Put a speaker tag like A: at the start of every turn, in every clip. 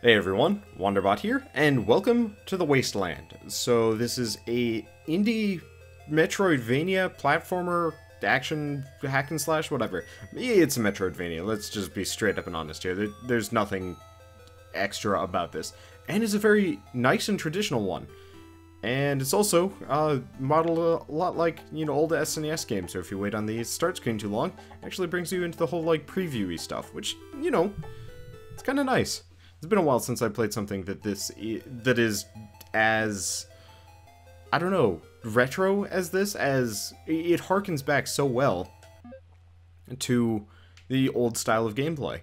A: Hey everyone, Wanderbot here, and welcome to the Wasteland. So this is a indie Metroidvania platformer action hack and slash whatever. It's a Metroidvania, let's just be straight up and honest here. There's nothing extra about this. And it's a very nice and traditional one. And it's also modeled a lot like, old SNES games, so if you wait on the start screen too long, it actually brings you into the whole, preview-y stuff, which, it's kind of nice. It's been a while since I played something that is as, I don't know, retro as this, as it harkens back so well to the old style of gameplay.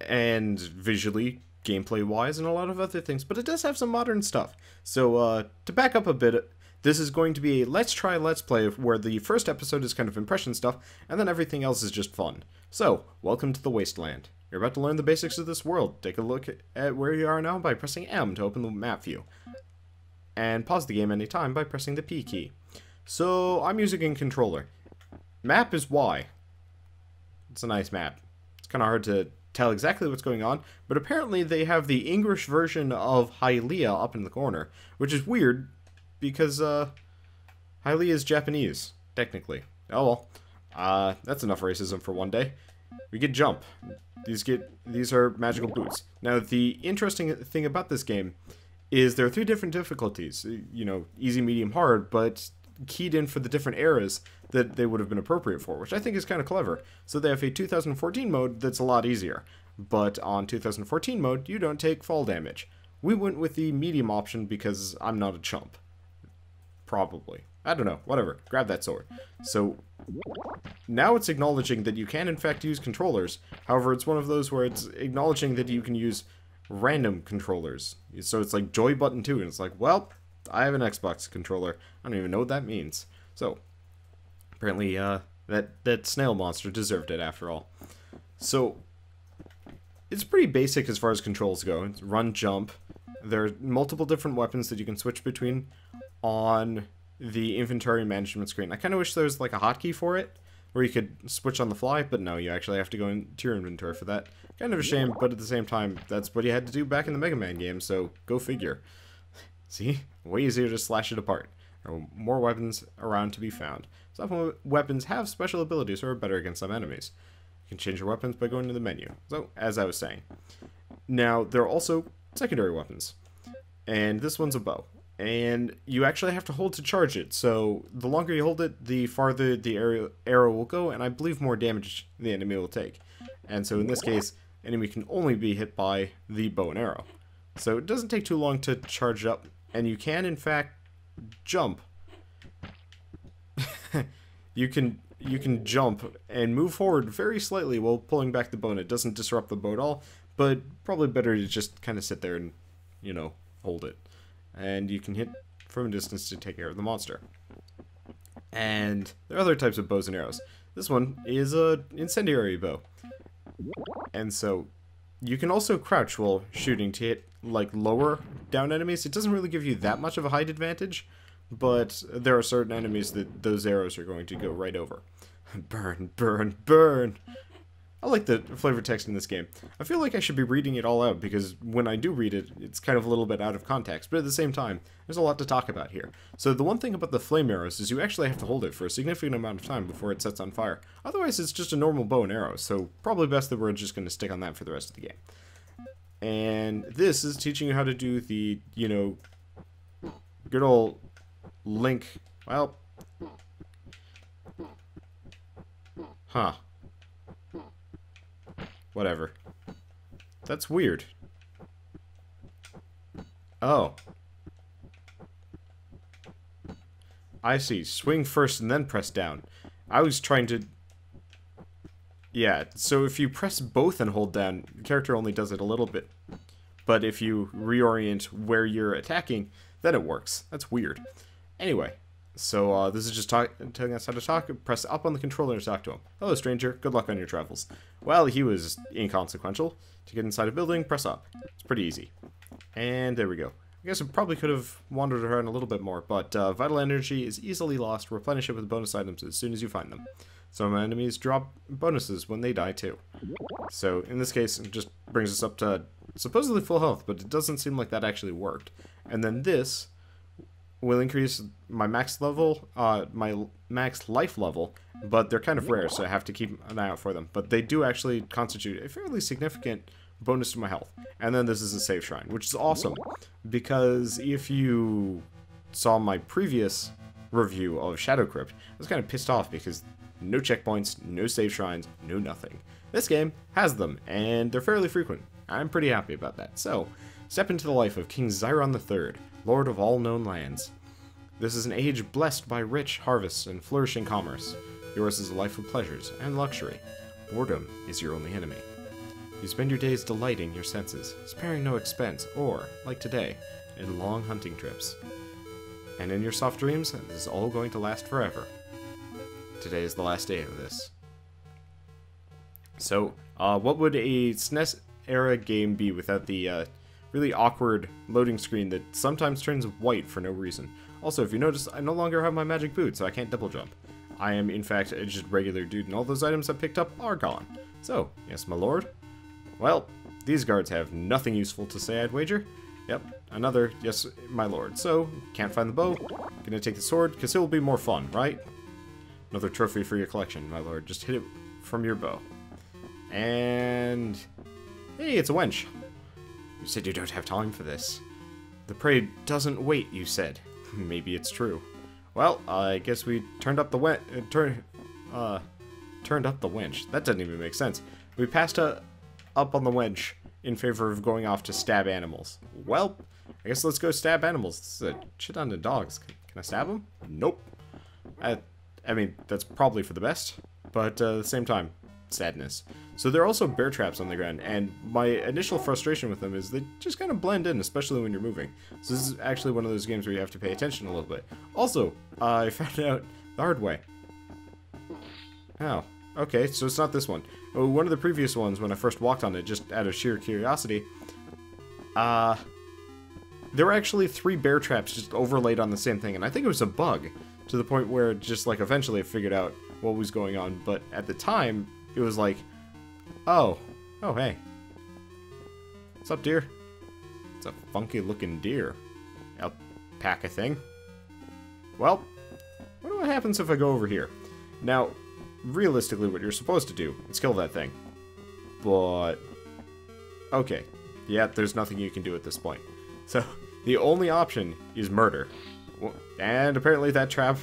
A: And visually, gameplay-wise, and a lot of other things, but it does have some modern stuff. So, to back up a bit, this is going to be a let's try, let's play, where the first episode is kind of impression stuff, and then everything else is just fun. So, welcome to the Wasteland. You're about to learn the basics of this world. Take a look at where you are now by pressing M to open the map view. And pause the game anytime by pressing the P key. So, I'm using a controller. Map is Y. It's a nice map. It's kind of hard to tell exactly what's going on, but apparently they have the English version of Hylia up in the corner, which is weird, because, Hylia is Japanese, technically. Oh well. That's enough racism for one day. We get jump. These are magical boots. Now, the interesting thing about this game is there are 3 different difficulties. Easy, medium, hard, but keyed in for the different eras that they would have been appropriate for, which I think is kind of clever. So they have a 2014 mode that's a lot easier, but on 2014 mode, you don't take fall damage. We went with the medium option because I'm not a chump. Probably. I don't know. Whatever. Grab that sword. So, now it's acknowledging that you can in fact use controllers. However, it's one of those where it's acknowledging that you can use random controllers. So it's like joy button 2, and it's like, well, I have an Xbox controller. I don't even know what that means. So, apparently, that snail monster deserved it after all. So, it's pretty basic as far as controls go. It's run, jump. There are multiple different weapons that you can switch between on the inventory management screen. I kind of wish there was like a hotkey for it, where you could switch on the fly, but no, you actually have to go into your inventory for that. Kind of a shame, but at the same time, that's what you had to do back in the Mega Man game, so go figure. See? Way easier to slash it apart. There are more weapons around to be found. Some weapons have special abilities or are better against some enemies. You can change your weapons by going to the menu. So, as I was saying. Now, there are also secondary weapons. And this one's a bow. And you actually have to hold to charge it, so the longer you hold it, the farther the arrow will go, and I believe more damage the enemy will take. And so in this case, enemy can only be hit by the bow and arrow. So it doesn't take too long to charge it up, and you can in fact jump. you can jump and move forward very slightly while pulling back the bow, and it doesn't disrupt the bow at all, but probably better to just kind of sit there and, hold it. And you can hit from a distance to take care of the monster. And there are other types of bows and arrows. This one is an incendiary bow. And so you can also crouch while shooting to hit lower down enemies. It doesn't really give you that much of a height advantage, but there are certain enemies that those arrows are going to go right over. Burn, burn, burn! I like the flavor text in this game. I feel like I should be reading it all out, because when I do read it, it's kind of a little bit out of context, but at the same time, there's a lot to talk about here. So the one thing about the flame arrows is you actually have to hold it for a significant amount of time before it sets on fire. Otherwise, it's just a normal bow and arrow, so probably best that we're just going to stick on that for the rest of the game. And this is teaching you how to do the, good old Link, well, huh. Whatever. That's weird. Oh. I see. Swing first and then press down. I was trying to... Yeah, so if you press both and hold down, the character only does it a little bit. But if you reorient where you're attacking, then it works. That's weird. Anyway. So, this is just telling us how to talk. Press up on the controller to talk to him. Hello, stranger. Good luck on your travels. Well, he was inconsequential. To get inside a building, press up. It's pretty easy. And there we go. I guess I probably could have wandered around a little bit more, but vital energy is easily lost. Replenish it with bonus items as soon as you find them. Some enemies drop bonuses when they die too. So in this case, it just brings us up to supposedly full health, but it doesn't seem like that actually worked. And then this will increase my max level, my max life level, but they're kind of rare, so I have to keep an eye out for them. But they do actually constitute a fairly significant bonus to my health. And then this is a save shrine, which is awesome, because if you saw my previous review of Shadow Crypt, I was kind of pissed off because no checkpoints, no save shrines, no nothing. This game has them, and they're fairly frequent. I'm pretty happy about that. So, step into the life of King Xiron III, Lord of all known lands. This is an age blessed by rich harvests and flourishing commerce. Yours is a life of pleasures and luxury. Boredom is your only enemy. You spend your days delighting your senses, sparing no expense, or, like today, in long hunting trips. And in your soft dreams, this is all going to last forever. Today is the last day of this. So, what would a SNES era game be without the really awkward loading screen that sometimes turns white for no reason? Also, if you notice, I no longer have my magic boot, so I can't double jump. I am, in fact, a just regular dude, and all those items I picked up are gone. So, yes, my lord? Well, these guards have nothing useful to say, I'd wager. Yep, another, yes, my lord. So, can't find the bow. Gonna take the sword, because it'll be more fun, right? Another trophy for your collection, my lord. Just hit it from your bow. And... hey, it's a wench. You said you don't have time for this. The prey doesn't wait, you said. Maybe it's true. Well, I guess we turned up the turned up the wench. That doesn't even make sense. We passed up on the wench in favor of going off to stab animals. Well, I guess let's go stab animals. This is a shit on the dogs. Can I stab them? Nope. I mean, that's probably for the best, but at the same time, sadness. So there are also bear traps on the ground, and my initial frustration with them is they just kind of blend in, especially when you're moving. So this is actually one of those games where you have to pay attention a little bit. Also, I found out the hard way. Oh, okay, so it's not this one. Oh, one of the previous ones, when I first walked on it, just out of sheer curiosity, there were actually 3 bear traps just overlaid on the same thing, and I think it was a bug, to the point where just, like, eventually I figured out what was going on, but at the time, it was like, oh, hey. What's up, deer? It's a funky-looking deer. Alpaca thing. Well, I wonder what happens if I go over here. Now, realistically, what you're supposed to do is kill that thing. But, okay. Yeah, there's nothing you can do at this point. So, the only option is murder. Well, and apparently that trap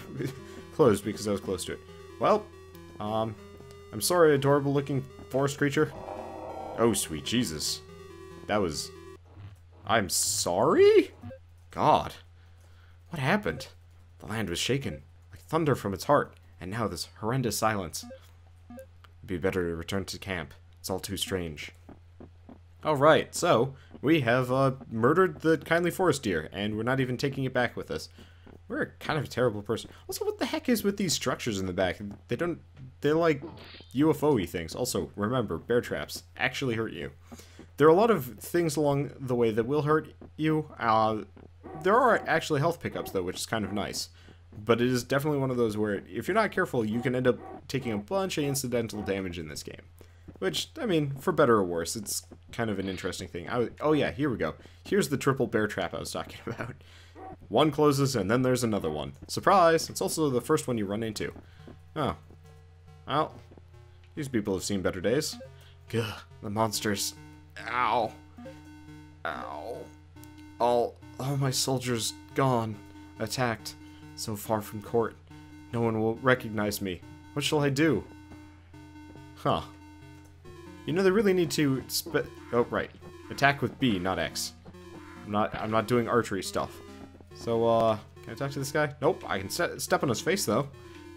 A: closed because I was close to it. Well, I'm sorry, adorable-looking forest creature. Oh, sweet Jesus. That was... I'm sorry? God. What happened? The land was shaken, like thunder from its heart, and now this horrendous silence. It'd be better to return to camp. It's all too strange. Alright, so, we have, murdered the kindly forest deer, and we're not even taking it back with us. We're kind of a terrible person. Also, what the heck is with these structures in the back? They're like UFO-y things. Also, remember, bear traps actually hurt you. There are a lot of things along the way that will hurt you. There are actually health pickups, though, which is kind of nice. But it is definitely one of those where, if you're not careful, you can end up taking a bunch of incidental damage in this game. Which, I mean, for better or worse, it's kind of an interesting thing. Oh yeah, here we go. Here's the triple bear trap I was talking about. One closes, and then there's another one. Surprise! It's also the first one you run into. Oh. Well, these people have seen better days. Gah, the monsters. Ow. Ow. All my soldiers gone. Attacked. So far from court. No one will recognize me. What shall I do? Huh. You know, they really need to oh, right. Attack with B, not X. I'm not doing archery stuff. So, can I talk to this guy? Nope, I can step on his face, though.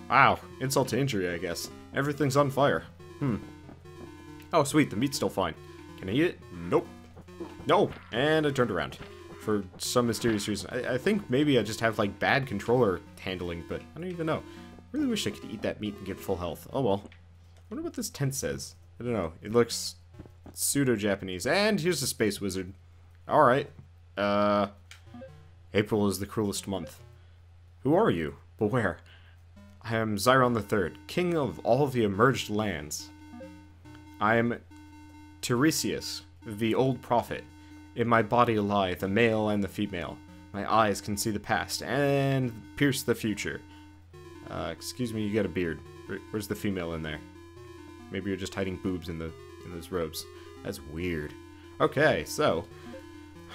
A: Wow, insult to injury, I guess. Everything's on fire. Oh, sweet, the meat's still fine. Can I eat it? Nope. No, and I turned around. For some mysterious reason. I think maybe I just have, like, bad controller handling, but I don't even know. I really wish I could eat that meat and get full health. Oh, well. I wonder what this tent says. I don't know. It looks pseudo-Japanese. And here's the space wizard. Alright. April is the cruelest month. Who are you? But where? I am Xiron III, king of all the emerged lands. I am Tiresias, the old prophet. In my body lie the male and the female. My eyes can see the past and pierce the future. Excuse me, you got a beard. Where's the female in there? Maybe you're just hiding boobs in those robes. That's weird. Okay, so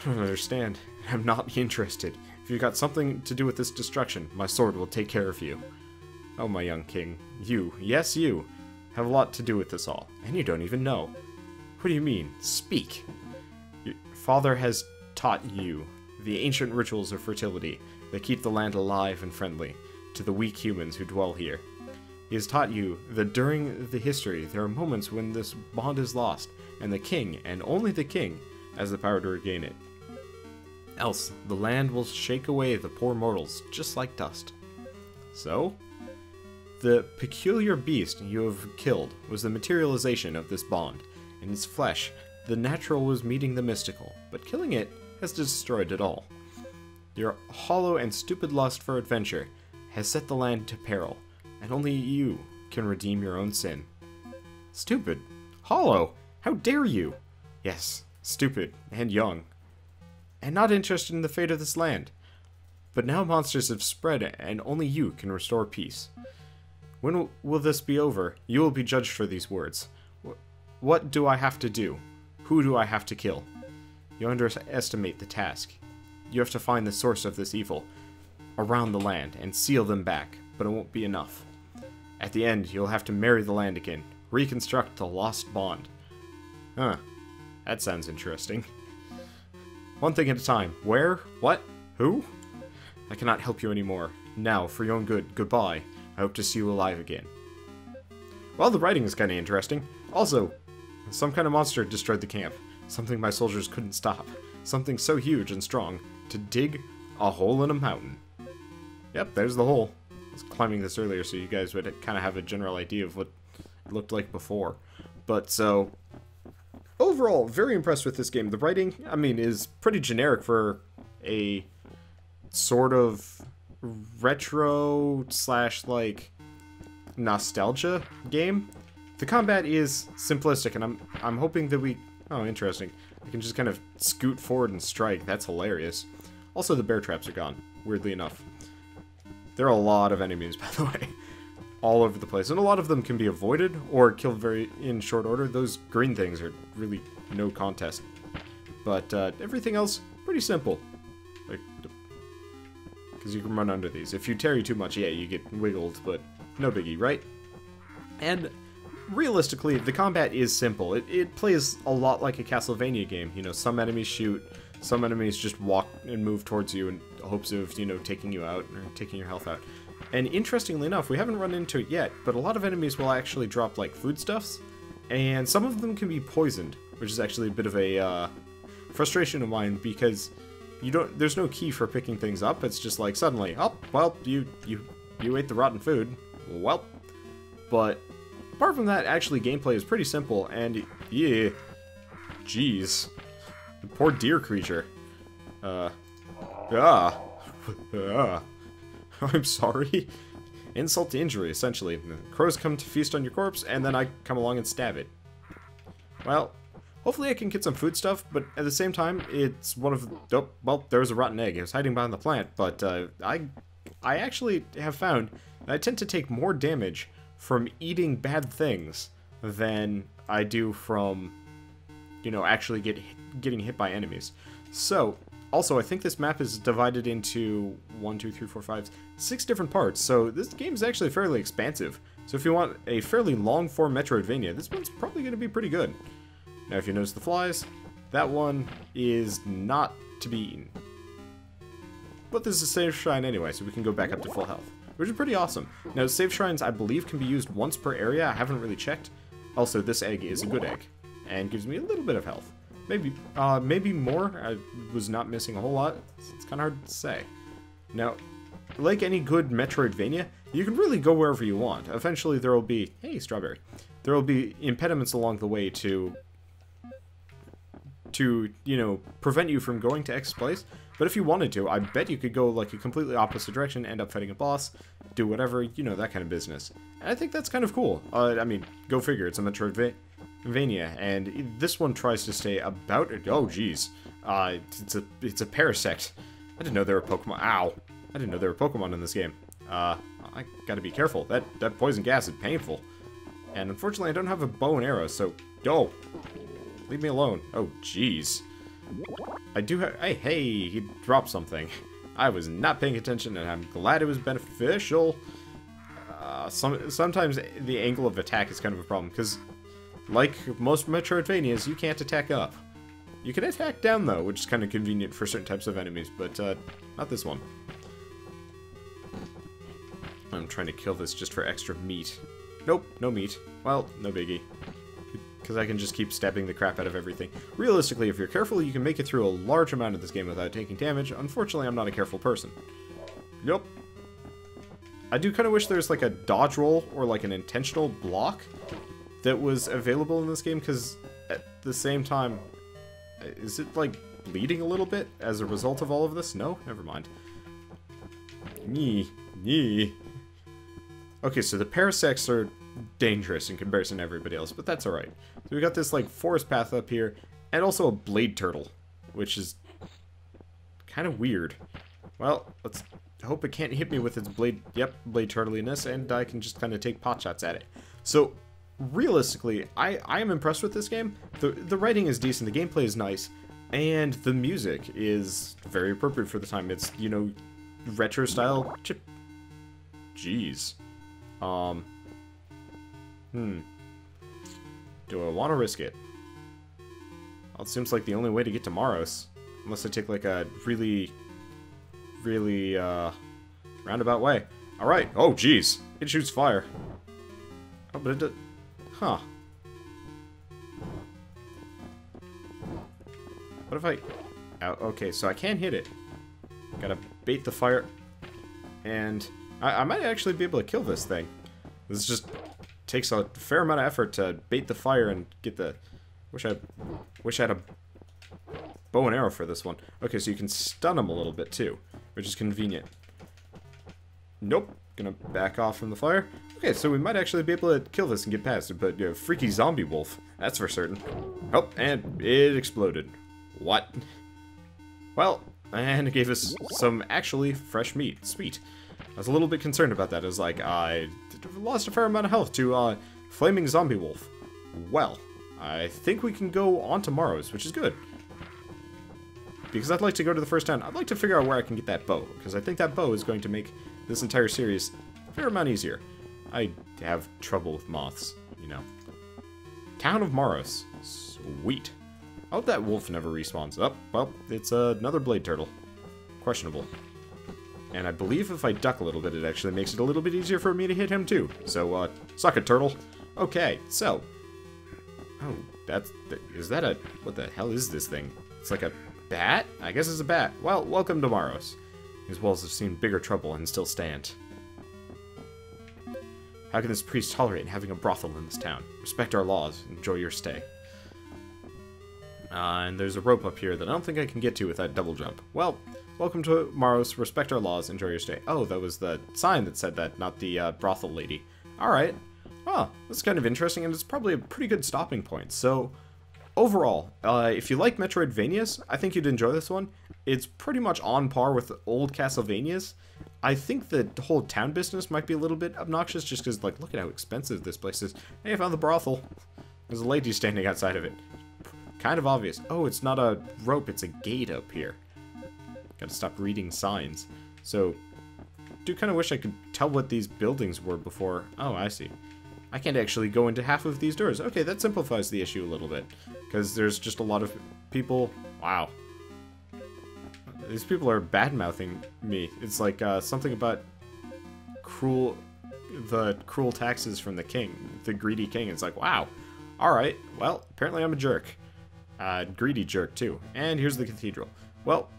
A: I don't understand. I'm not interested. If you've got something to do with this destruction, my sword will take care of you. Oh, my young king. You, yes you, have a lot to do with this all, and you don't even know. What do you mean? Speak. Your father has taught you the ancient rituals of fertility that keep the land alive and friendly to the weak humans who dwell here. He has taught you that during the history there are moments when this bond is lost, and the king, and only the king, has the power to regain it. Else, the land will shake away the poor mortals, just like dust. So, the peculiar beast you have killed was the materialization of this bond. In its flesh, the natural was meeting the mystical, but killing it has destroyed it all. Your hollow and stupid lust for adventure has set the land to peril, and only you can redeem your own sin. Stupid? Hollow? How dare you? Yes, stupid and young, and not interested in the fate of this land. But now monsters have spread, and only you can restore peace. When will this be over? You will be judged for these words. What do I have to do? Who do I have to kill? You underestimate the task. You have to find the source of this evil around the land and seal them back, but it won't be enough. At the end, you'll have to marry the land again, reconstruct the lost bond. Huh. That sounds interesting. One thing at a time. Where? What? Who? I cannot help you anymore. Now, for your own good, goodbye. I hope to see you alive again. Well, the writing is kind of interesting. Also, some kind of monster destroyed the camp. Something my soldiers couldn't stop. Something so huge and strong to dig a hole in a mountain. Yep, there's the hole. I was climbing this earlier so you guys would kind of have a general idea of what it looked like before. But so, overall, very impressed with this game. The writing, I mean, is pretty generic for a sort of retro slash like nostalgia game. The combat is simplistic, and I'm hoping that we... Oh, interesting. I can just kind of scoot forward and strike. That's hilarious. Also, the bear traps are gone, weirdly enough. There are a lot of enemies, by the way, all over the place, and a lot of them can be avoided or killed in short order. Those green things are really no contest. But everything else, pretty simple. Like, because you can run under these. If you tarry too much, yeah, you get wiggled, but no biggie, right? And realistically, the combat is simple. It plays a lot like a Castlevania game. You know, some enemies shoot, some enemies just walk and move towards you in hopes of, you know, taking you out or taking your health out. And interestingly enough, we haven't run into it yet, but a lot of enemies will actually drop, like, foodstuffs, and some of them can be poisoned, which is actually a bit of a frustration of mine, because there's no key for picking things up. It's just like, suddenly, oh, well, you ate the rotten food. Well, but apart from that, actually, gameplay is pretty simple, and yeah, jeez, the poor deer creature. I'm sorry. Insult to injury, essentially. The crows come to feast on your corpse, and then I come along and stab it. Well, hopefully I can get some food stuff, but at the same time, it's one of the... Oh, well, there was a rotten egg. It was hiding behind the plant, but I actually have found that I tend to take more damage from eating bad things than I do from, you know, actually getting hit by enemies. So, also, I think this map is divided into 6 different parts, so this game is actually fairly expansive. So if you want a fairly long-form Metroidvania, this one's probably going to be pretty good. Now, if you notice the flies, that one is not to be eaten. But this is a save shrine anyway, so we can go back up to full health, which is pretty awesome. Now, save shrines, I believe, can be used once per area. I haven't really checked. Also, this egg is a good egg, and gives me a little bit of health. Maybe more. I was not missing a whole lot. It's kind of hard to say. Now, like any good Metroidvania, you can really go wherever you want. Eventually, there will be... Hey, strawberry. There will be impediments along the way to, you know, prevent you from going to X place. But if you wanted to, I bet you could go, like, a completely opposite direction, end up fighting a boss, do whatever, you know, that kind of business. And I think that's kind of cool. I mean, go figure, it's a Metroidvania, and this one tries to stay about it. Oh, jeez. It's a parasect. I didn't know there were Pokemon. Ow. I didn't know there were Pokemon in this game. I gotta be careful. That poison gas is painful. And unfortunately, I don't have a bow and arrow, so... Oh! Leave me alone. Oh, jeez. I do have... Hey, he dropped something. I was not paying attention, and I'm glad it was beneficial. Sometimes the angle of attack is kind of a problem, because like most Metroidvanias, you can't attack up. You can attack down, though, which is kind of convenient for certain types of enemies, but not this one. I'm trying to kill this just for extra meat. Nope, no meat. Well, no biggie. Because I can just keep stabbing the crap out of everything. Realistically, if you're careful, you can make it through a large amount of this game without taking damage. Unfortunately, I'm not a careful person. Nope. I do kind of wish there's like a dodge roll or like an intentional block that was available in this game, because at the same time, is it like bleeding a little bit as a result of all of this? No? Never mind. Nee. Okay, so the parasects are dangerous in comparison to everybody else, but that's alright. So we got this like forest path up here, and also a blade turtle, which is kind of weird. Well, let's hope it can't hit me with its blade turtliness, and I can just kind of take pot shots at it. So realistically, I am impressed with this game. The writing is decent, the gameplay is nice, and the music is very appropriate for the time. It's, you know, retro style chip. Jeez. Do I want to risk it? Well, it seems like the only way to get to Maros. Unless I take like a really roundabout way. Alright. Oh, jeez. It shoots fire. Oh, but it does... Huh. What if I... Oh, okay, so I can hit it. Gotta bait the fire. And I might actually be able to kill this thing. This just takes a fair amount of effort to bait the fire and get the... Wish I had a bow and arrow for this one. Okay, so you can stun them a little bit too, which is convenient. Nope. Gonna back off from the fire. Okay, so we might actually be able to kill this and get past it, but freaky zombie wolf, that's for certain. Oh, and it exploded. What? Well, and it gave us some actually fresh meat. Sweet. I was a little bit concerned about that. I was like, I lost a fair amount of health to flaming zombie wolf. Well, I think we can go on to Maros, which is good. Because I'd like to go to the first town. I'd like to figure out where I can get that bow, because I think that bow is going to make this entire series a fair amount easier. I have trouble with moths, you know. Town of Maros. Sweet. I hope that wolf never respawns. Oh, well, it's another blade turtle. Questionable. And I believe if I duck a little bit, it actually makes it a little bit easier for me to hit him too. So, suck it, turtle. Okay, so. Oh, is that a... What the hell is this thing? It's like a bat? I guess it's a bat. Well, welcome to Maros. These walls have seen bigger trouble and still stand. How can this priest tolerate having a brothel in this town? Respect our laws. Enjoy your stay. And there's a rope up here that I don't think I can get to with that double jump. Well, welcome to Maros. Respect our laws. Enjoy your stay. Oh, that was the sign that said that, not the brothel lady. Alright. Oh, that's kind of interesting, and it's probably a pretty good stopping point. So, overall, if you like Metroidvanias, I think you'd enjoy this one. It's pretty much on par with old Castlevanias. I think the whole town business might be a little bit obnoxious, just because, like, look at how expensive this place is. Hey, I found the brothel. There's a lady standing outside of it. Kind of obvious. Oh, it's not a rope, it's a gate up here. Gotta stop reading signs. So, do kind of wish I could tell what these buildings were before. Oh, I see. I can't actually go into half of these doors. Okay, that simplifies the issue a little bit. Because there's just a lot of people... Wow. These people are bad-mouthing me. It's like something about the cruel taxes from the king. The greedy king. It's like, wow. Alright, well, apparently I'm a jerk. Greedy jerk, too. And here's the cathedral. Well...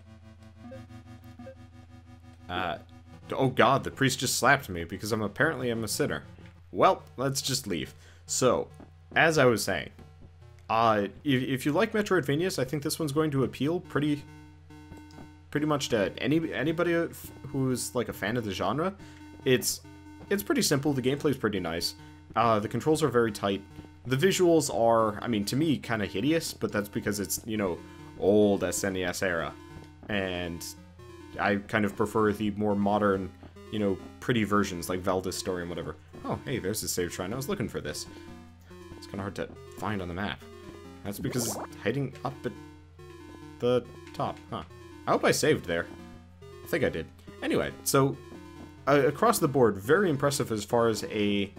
A: oh god, the priest just slapped me because I'm a sinner. Well, let's just leave. So, as I was saying, if you like Metroidvanias, I think this one's going to appeal pretty much to anybody who's like a fan of the genre. It's pretty simple. The gameplay's pretty nice. The controls are very tight. The visuals are, I mean, to me, kind of hideous, but that's because it's, you know, old SNES era. And I kind of prefer the more modern, you know, pretty versions like Velda's Story and whatever. Oh, hey, there's the save shrine. I was looking for this. It's kind of hard to find on the map. That's because it's hiding up at the top, huh? I hope I saved there. I think I did. Anyway, so across the board, very impressive as far as a,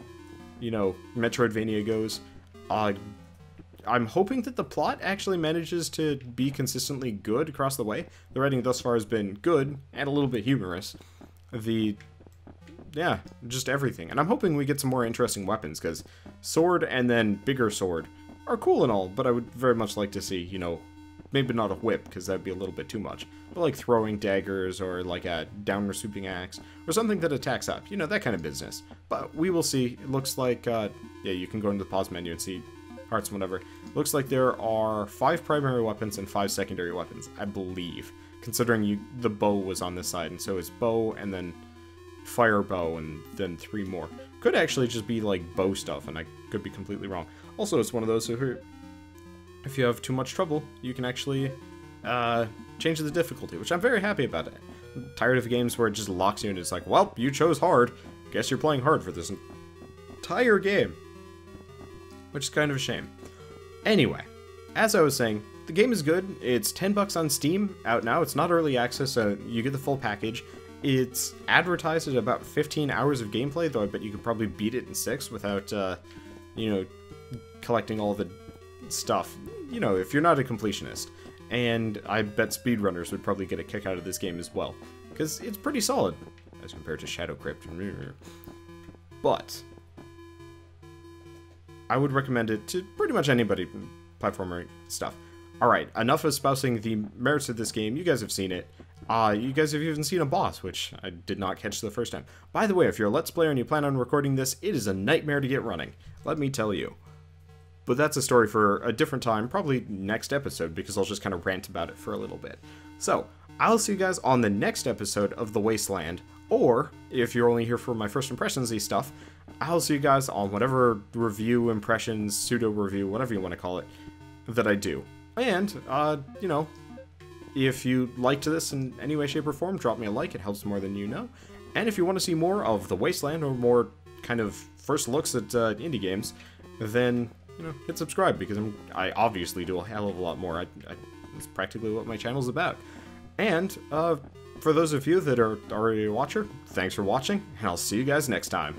A: you know, Metroidvania goes. I'm hoping that the plot actually manages to be consistently good across the way. The writing thus far has been good and a little bit humorous. Yeah, just everything. And I'm hoping we get some more interesting weapons, because sword and then bigger sword are cool and all, but I would very much like to see, you know, maybe not a whip, because that'd be a little bit too much, but like throwing daggers, or like a downward swooping axe, or something that attacks up, you know, that kind of business. But we will see. It looks like, yeah, you can go into the pause menu and see hearts and whatever. Looks like there are 5 primary weapons and 5 secondary weapons, I believe, considering the bow was on this side, and so it's bow, and then fire bow, and then 3 more. Could actually just be like bow stuff, and I could be completely wrong. Also, it's one of those who, if you have too much trouble, you can actually change the difficulty, which I'm very happy about it. I'm tired of games where it just locks you and it's like, well, you chose hard. Guess you're playing hard for this entire game. Which is kind of a shame. Anyway, as I was saying, the game is good. It's $10 on Steam out now. It's not early access, so you get the full package. It's advertised at about 15 hours of gameplay, though I bet you could probably beat it in 6 without, you know, collecting all the stuff, you know, if you're not a completionist. And I bet speedrunners would probably get a kick out of this game as well, because it's pretty solid as compared to Shadow Crypt. But I would recommend it to pretty much anybody, platformer stuff. Alright, enough of espousing the merits of this game. You guys have seen it. You guys have even seen a boss, which I did not catch the first time. By the way, if you're a Let's Player and you plan on recording this, it is a nightmare to get running. Let me tell you. But that's a story for a different time, probably next episode, because I'll just kind of rant about it for a little bit. So, I'll see you guys on the next episode of The Wasteland, or, if you're only here for my first impressions-y stuff, I'll see you guys on whatever review, impressions, pseudo-review, whatever you want to call it, that I do. And, you know, if you liked this in any way, shape, or form, drop me a like, it helps more than you know. And if you want to see more of The Wasteland, or more kind of first looks at indie games, then, you know, hit subscribe, because I obviously do a hell of a lot more. That's practically what my channel's about. And, for those of you that are already a watcher, thanks for watching, and I'll see you guys next time.